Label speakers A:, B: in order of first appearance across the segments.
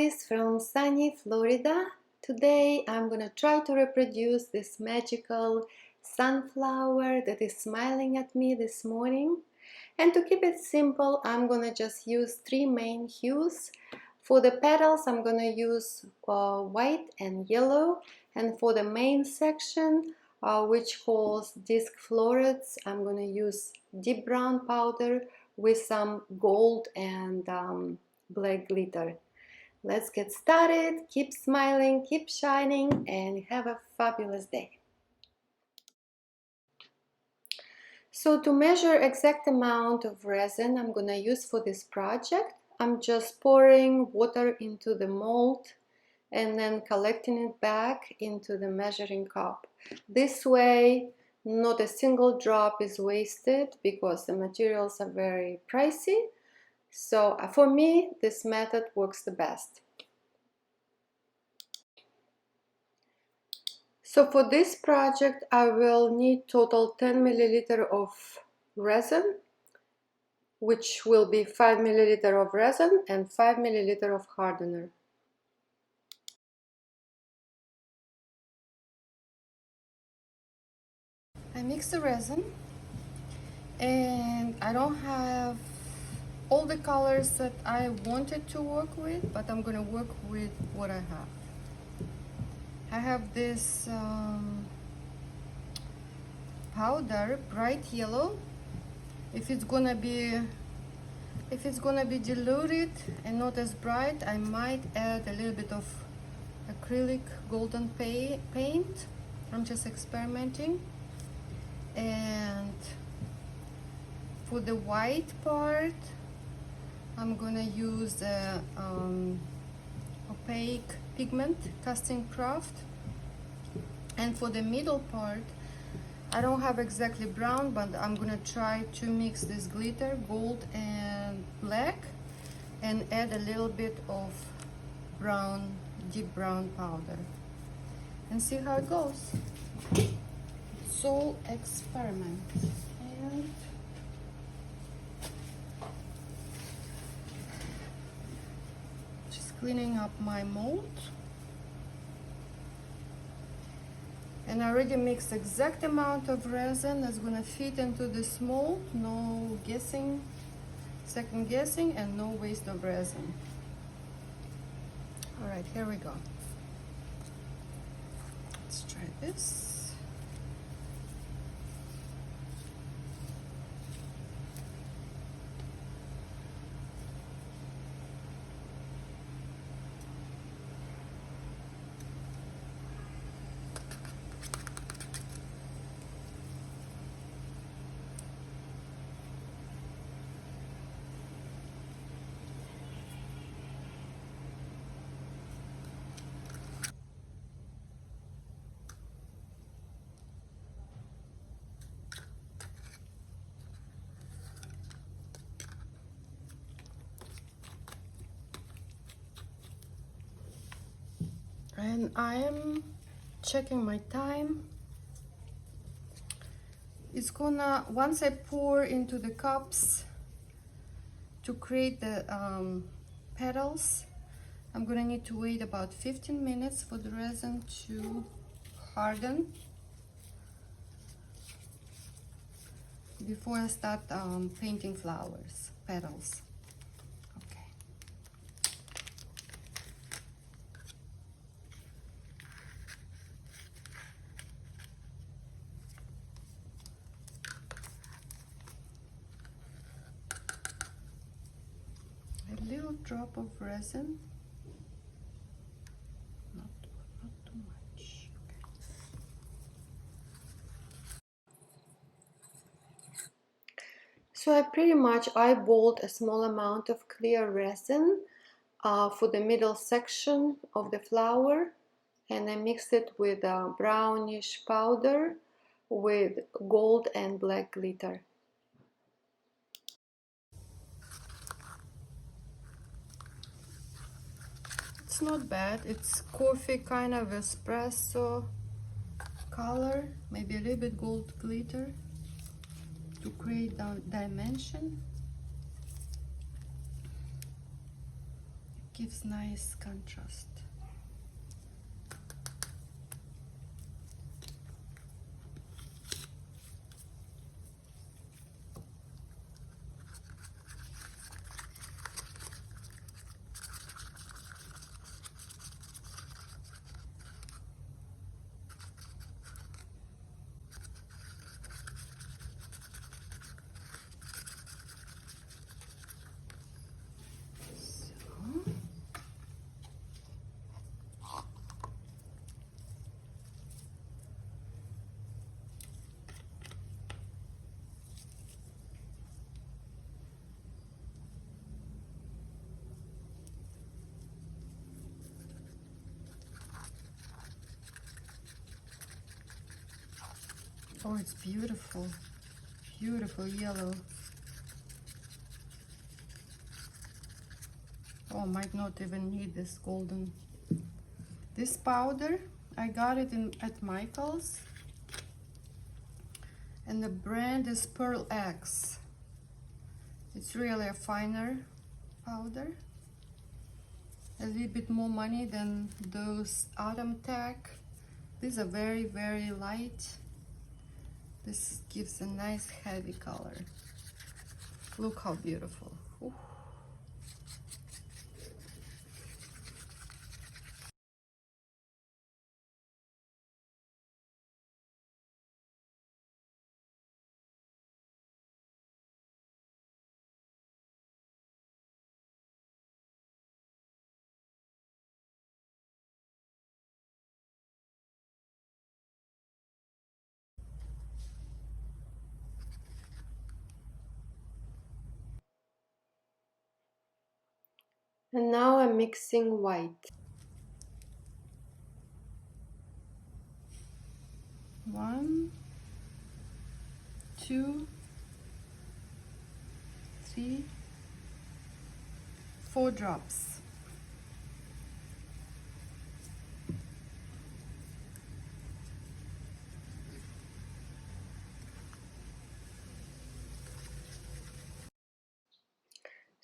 A: guys from sunny Florida. Today I'm gonna try to reproduce this magical sunflower that is smiling at me this morning. And to keep it simple, I'm gonna just use three main hues. For the petals, I'm gonna use white and yellow. And for the main section, which holds disc florets, I'm gonna use deep brown powder with some gold and black glitter. Let's get started. Keep smiling, keep shining, and have a fabulous day. So to measure exact amount of resin I'm gonna use for this project, I'm just pouring water into the mold and then collecting it back into the measuring cup. This way, not a single drop is wasted because the materials are very pricey. So for me, this method works the best. So for this project, I will need total 10 milliliter of resin, which will be 5 milliliter of resin and 5 milliliter of hardener. I mix the resin, and I don't have all the colors that I wanted to work with, but I'm gonna work with what I have. I have this powder, bright yellow. If it's gonna be diluted and not as bright, I might add a little bit of acrylic golden paint. I'm just experimenting. And for the white part, I'm gonna use the opaque pigment casting craft. And for the middle part, I don't have exactly brown, but I'm gonna try to mix this glitter, gold and black, and add a little bit of brown, deep brown powder, and see how it goes. It's all experiment. And just cleaning up my mold. And I already mixed exact amount of resin that's gonna fit into this mold. No guessing, second guessing, and no waste of resin. All right, here we go. Let's try this. And I am checking my time. It's gonna, once I pour into the cups to create the petals, I'm gonna need to wait about 15 minutes for the resin to harden before I start painting flowers, petals. A little drop of resin, not too much. So I pretty much eyeballed a small amount of clear resin for the middle section of the flower, and I mixed it with a brownish powder with gold and black glitter. It's not bad. It's coffee kind of espresso color, maybe a little bit gold glitter to create the dimension. Gives nice contrast. Oh, it's beautiful. Beautiful yellow. Oh, might not even need this golden. This powder, I got it at Michael's. And the brand is Pearl X. It's really a finer powder. A little bit more money than those Autumn Tech. These are very, very light. This gives a nice heavy color. Look how beautiful. Ooh. And now I'm mixing white. 1, 2, 3, 4 drops.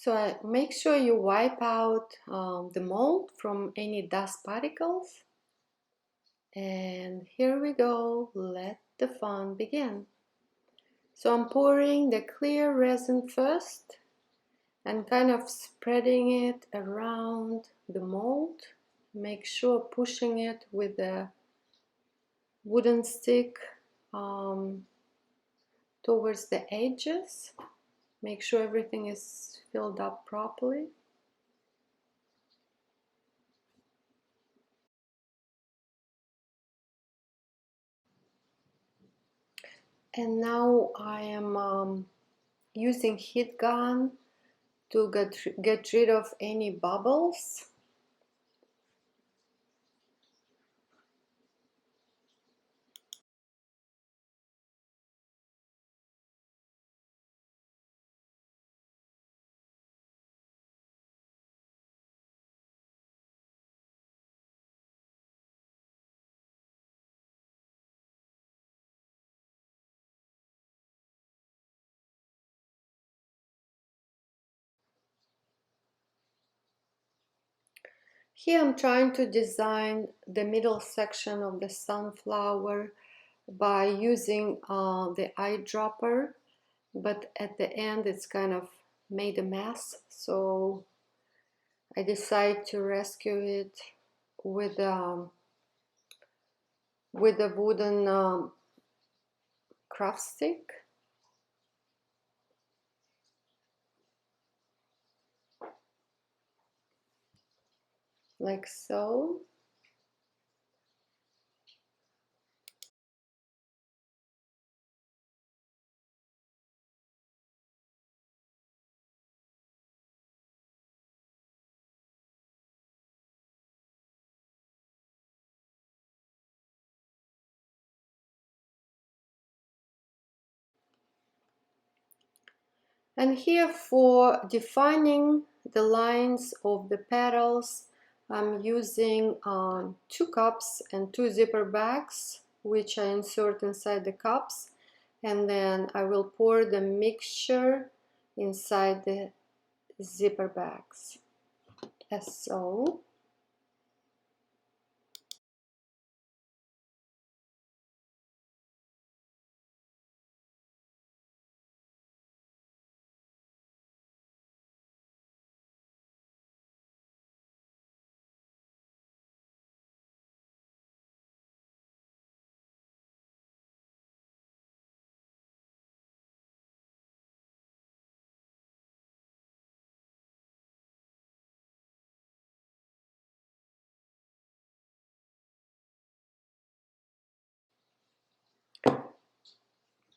A: So make sure you wipe out the mold from any dust particles. And here we go, let the fun begin. So I'm pouring the clear resin first and kind of spreading it around the mold. Make sure pushing it with the wooden stick towards the edges. Make sure everything is filled up properly. And now I am using heat gun to get rid of any bubbles. Here I'm trying to design the middle section of the sunflower by using the eyedropper, but at the end it's kind of made a mess, so I decided to rescue it with a wooden craft stick, like so. And here for defining the lines of the petals, I'm using 2 cups and 2 zipper bags, which I insert inside the cups, and then I will pour the mixture inside the zipper bags. as so.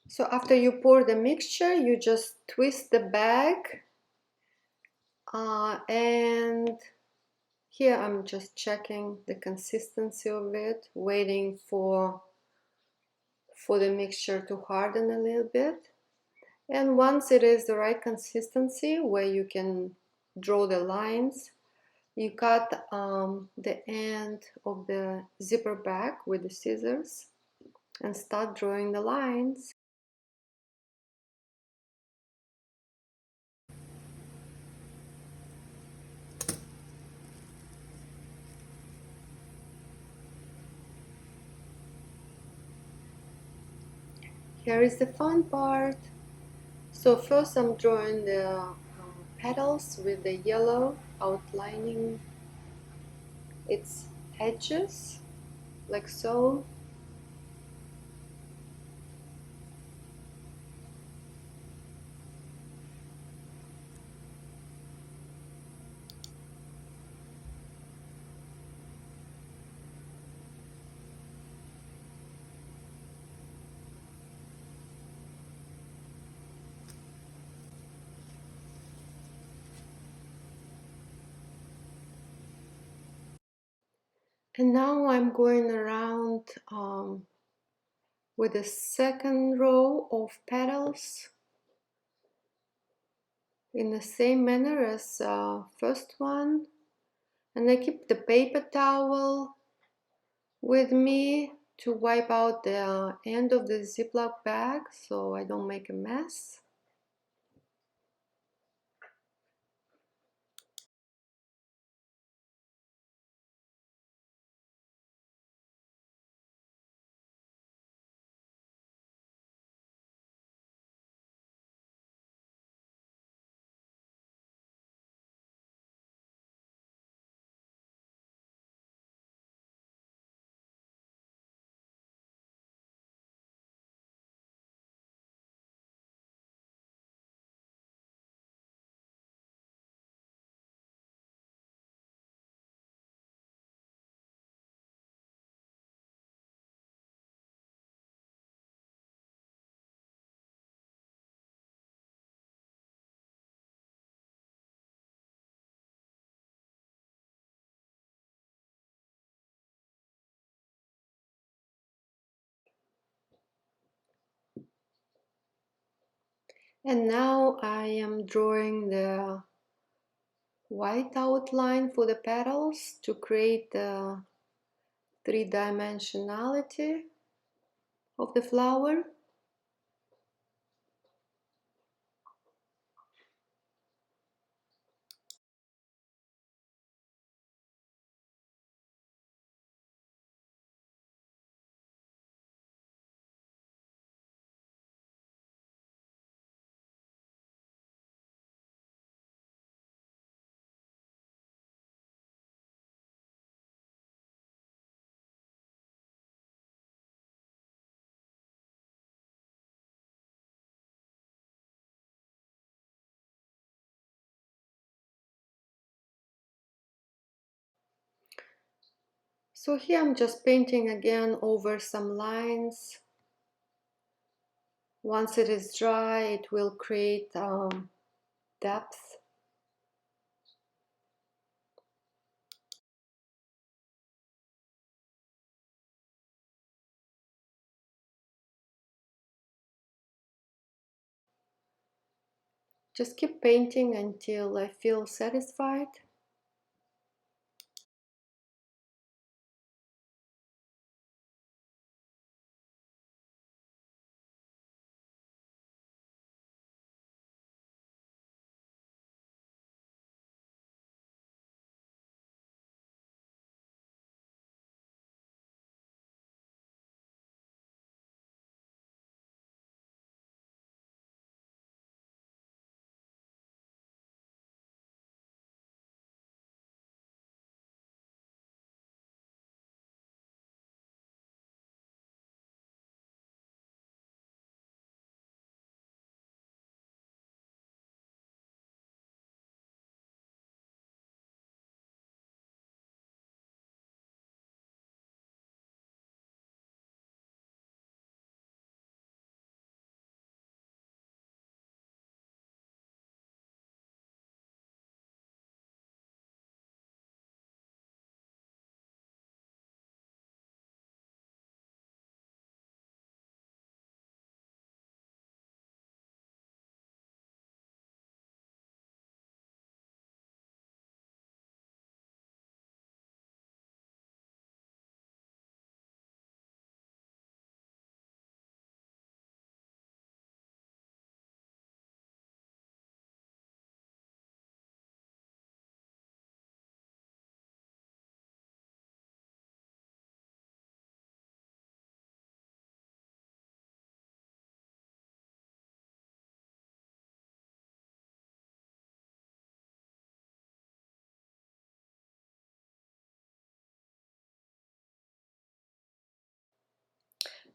A: So after you pour the mixture, you just twist the bag, and here I'm just checking the consistency of it, waiting for the mixture to harden a little bit. And once it is the right consistency where you can draw the lines, you cut the end of the zipper bag with the scissors and start drawing the lines. Here is the fun part. So first I'm drawing the petals with the yellow, outlining its edges like so. And now I'm going around with the second row of petals in the same manner as first one, and I keep the paper towel with me to wipe out the end of the Ziploc bag so I don't make a mess. And now I am drawing the white outline for the petals to create the three-dimensionality of the flower. So here I'm just painting again over some lines. Once it is dry, it will create depth. Just keep painting until I feel satisfied.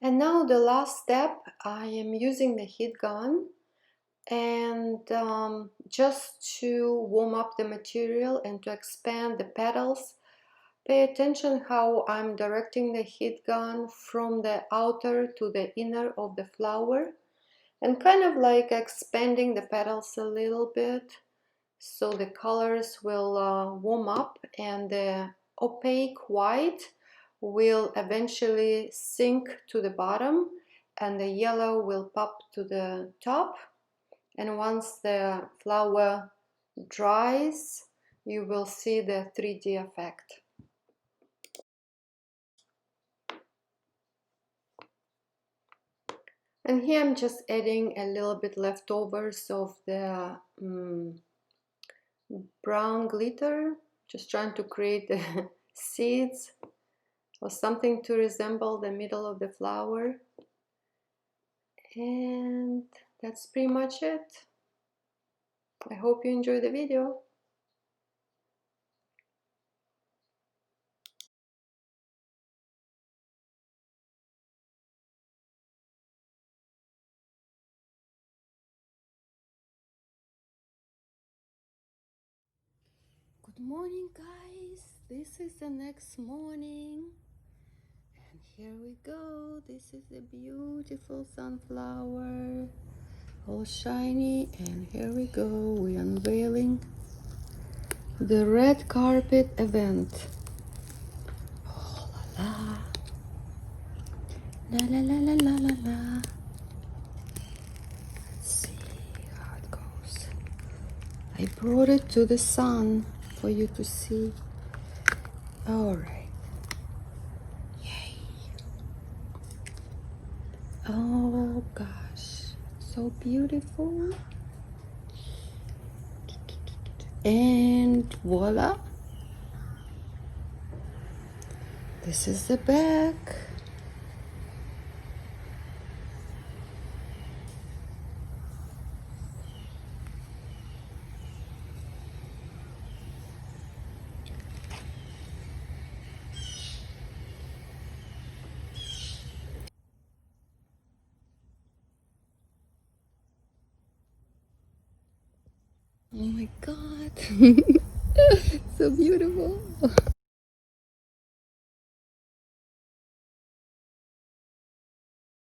A: And now the last step, I am using the heat gun and just to warm up the material and to expand the petals. Pay attention how I'm directing the heat gun from the outer to the inner of the flower and kind of like expanding the petals a little bit so the colors will warm up and the opaque white will eventually sink to the bottom and the yellow will pop to the top. And once the flower dries, you will see the 3D effect. And here I'm just adding a little bit leftovers of the brown glitter, just trying to create the seeds or something to resemble the middle of the flower. And that's pretty much it. I hope you enjoyed the video. Good morning, guys. This is the next morning. And here we go. This is a beautiful sunflower, all shiny. And here we go. We're unveiling the red carpet event. Oh la la. La la la la la la la. Let's see how it goes. I brought it to the sun for you to see. All right. Yay. Oh gosh, so beautiful. And voila. This is the back. Oh my God, so beautiful.